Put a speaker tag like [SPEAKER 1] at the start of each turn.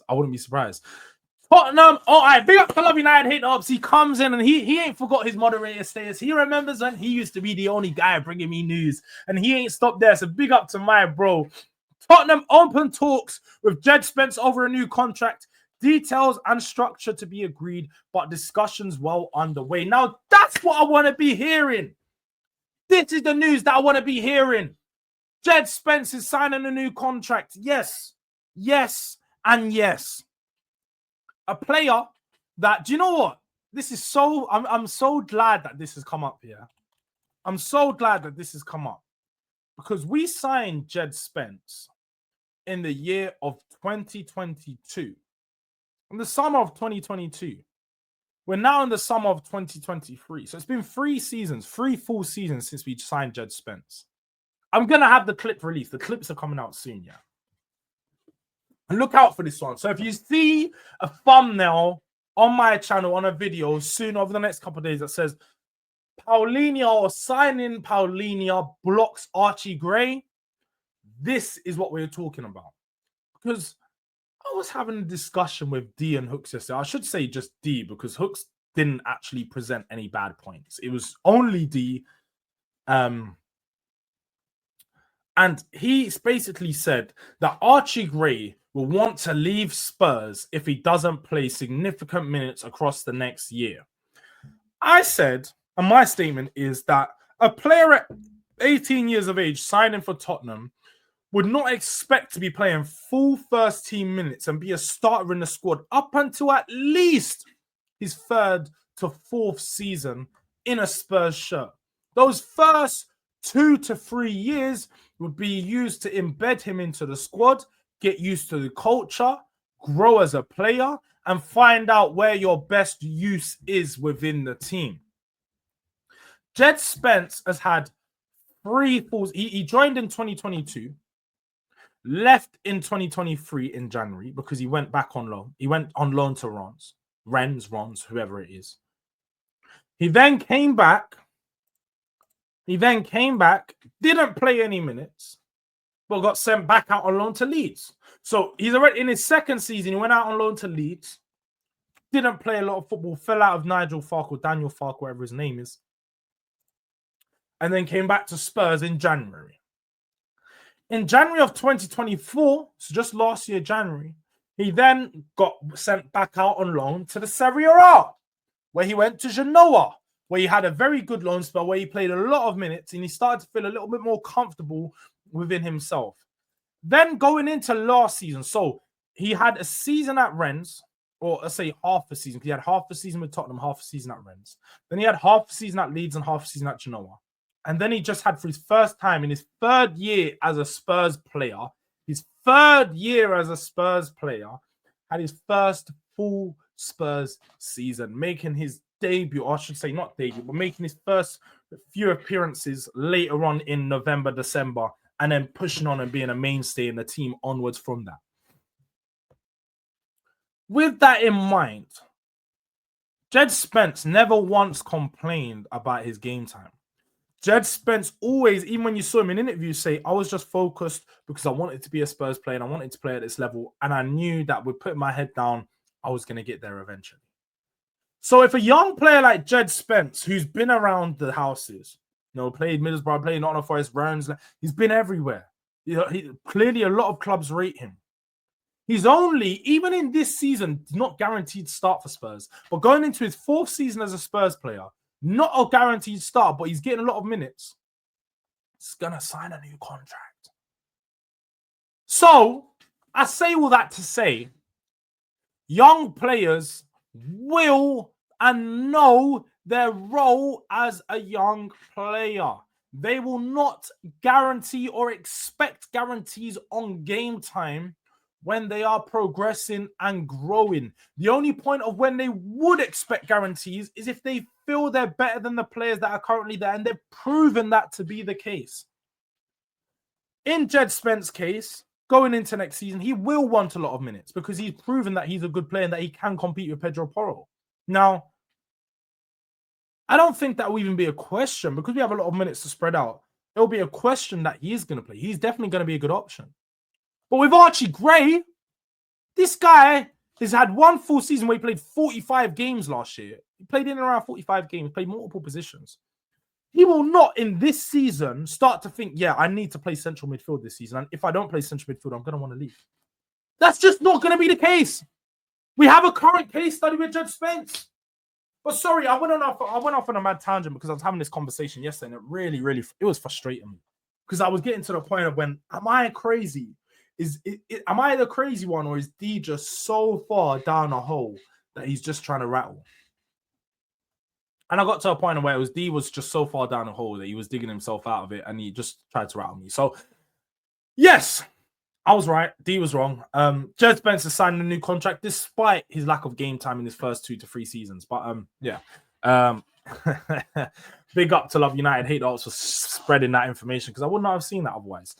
[SPEAKER 1] Spurs. I wouldn't be surprised. Tottenham, all right, big up to Love United, hate ups. He comes in and he ain't forgot his moderator status. He remembers when he used to be the only guy bringing me news, and he ain't stopped there. So big up to my bro. Tottenham open talks with Djed Spence over a new contract. Details and structure to be agreed, but discussions well underway. Now, that's what I want to be hearing. This is the news that I want to be hearing. Djed Spence is signing a new contract. Yes, yes, and yes. A player that, do you know what? This is so, I'm so glad that this has come up here. I'm so glad that this has come up because we signed Djed Spence in the year of 2022. In the summer of 2022. We're now in the summer of 2023. So it's been 3 seasons, 3 full seasons since we signed Djed Spence. I'm going to have the clip released. The clips are coming out soon, yeah. And look out for this one. So if you see a thumbnail on my channel on a video soon over the next couple of days that says Paulinho or signing Paulinho blocks Archie Gray, this is what we're talking about. Because I was having a discussion with D and Hooks yesterday. I should say just D because Hooks didn't actually present any bad points. It was only D. And he basically said that Archie Gray will want to leave Spurs if he doesn't play significant minutes across the next year. I said, and my statement is that a player at 18 years of age signing for Tottenham would not expect to be playing full first team minutes and be a starter in the squad up until at least his 3rd to 4th season in a Spurs shirt. Those first 2 to 3 years would be used to embed him into the squad, get used to the culture, grow as a player, and find out where your best use is within the team. Djed Spence has had 3 falls. He joined in 2022. Left in 2023 in January because he went back on loan. He went on loan to Rons, whoever it is. He then came back. Didn't play any minutes, but got sent back out on loan to Leeds. So he's already in his 2nd season. He went out on loan to Leeds. Didn't play a lot of football. Fell out of Nigel Farke or Daniel Farke, whatever his name is. And then came back to Spurs in January. In January of 2024, so just last year, January, he then got sent back out on loan to the Serie A, where he went to Genoa, where he had a very good loan spell, where he played a lot of minutes, and he started to feel a little bit more comfortable within himself. Then going into last season, so he had a season at Rennes, or let's say half a season, because he had half a season with Tottenham, half a season at Rennes. Then he had half a season at Leeds and half a season at Genoa. And then he just had for his first time in his 3rd year as a Spurs player, had his first full Spurs season, making his debut, or I should say not debut, but making his first few appearances later on in November, December, and then pushing on and being a mainstay in the team onwards from that. With that in mind, Djed Spence never once complained about his game time. Djed Spence always, even when you saw him in interviews, say, I was just focused because I wanted to be a Spurs player and I wanted to play at this level. And I knew that with putting my head down, I was going to get there eventually. So if a young player like Djed Spence, who's been around the houses, played Middlesbrough, played Nottingham Forest, Rennes, he's been everywhere. Clearly a lot of clubs rate him. He's only, even in this season, not guaranteed to start for Spurs, but going into his 4th season as a Spurs player, not a guaranteed start, but he's getting a lot of minutes. He's going to sign a new contract. So, I say all that to say, young players will and know their role as a young player. They will not guarantee or expect guarantees on game time when they are progressing and growing. The only point of when they would expect guarantees is if they feel they're better than the players that are currently there, and they've proven that to be the case. In Djed Spence's case, going into next season, he will want a lot of minutes because he's proven that he's a good player and that he can compete with Pedro Porro. Now, I don't think that will even be a question because we have a lot of minutes to spread out. It'll be a question that he is going to play. He's definitely going to be a good option. But with Archie Gray, This guy has had one full season where he played 45 games last year. He played in and around 45 games, played multiple positions. He will not in this season start to think, yeah, I need to play central midfield this season. And if I don't play central midfield, I'm going to want to leave. That's just not going to be the case. We have a current case study with Jed Spence. But sorry, I went off on a mad tangent because I was having this conversation yesterday and it really, it was frustrating me. Because I was getting to the point of when, am I crazy? Am I the crazy one, or is D just so far down a hole that he's just trying to rattle? And I got to a point where D was just so far down a hole that he was digging himself out of it and he just tried to rattle me. So, yes, I was right. D was wrong. Jed Spence has signed a new contract despite his lack of game time in his first 2 to 3 seasons. But, yeah. Big up to Love United hate dogs for spreading that information because I would not have seen that otherwise.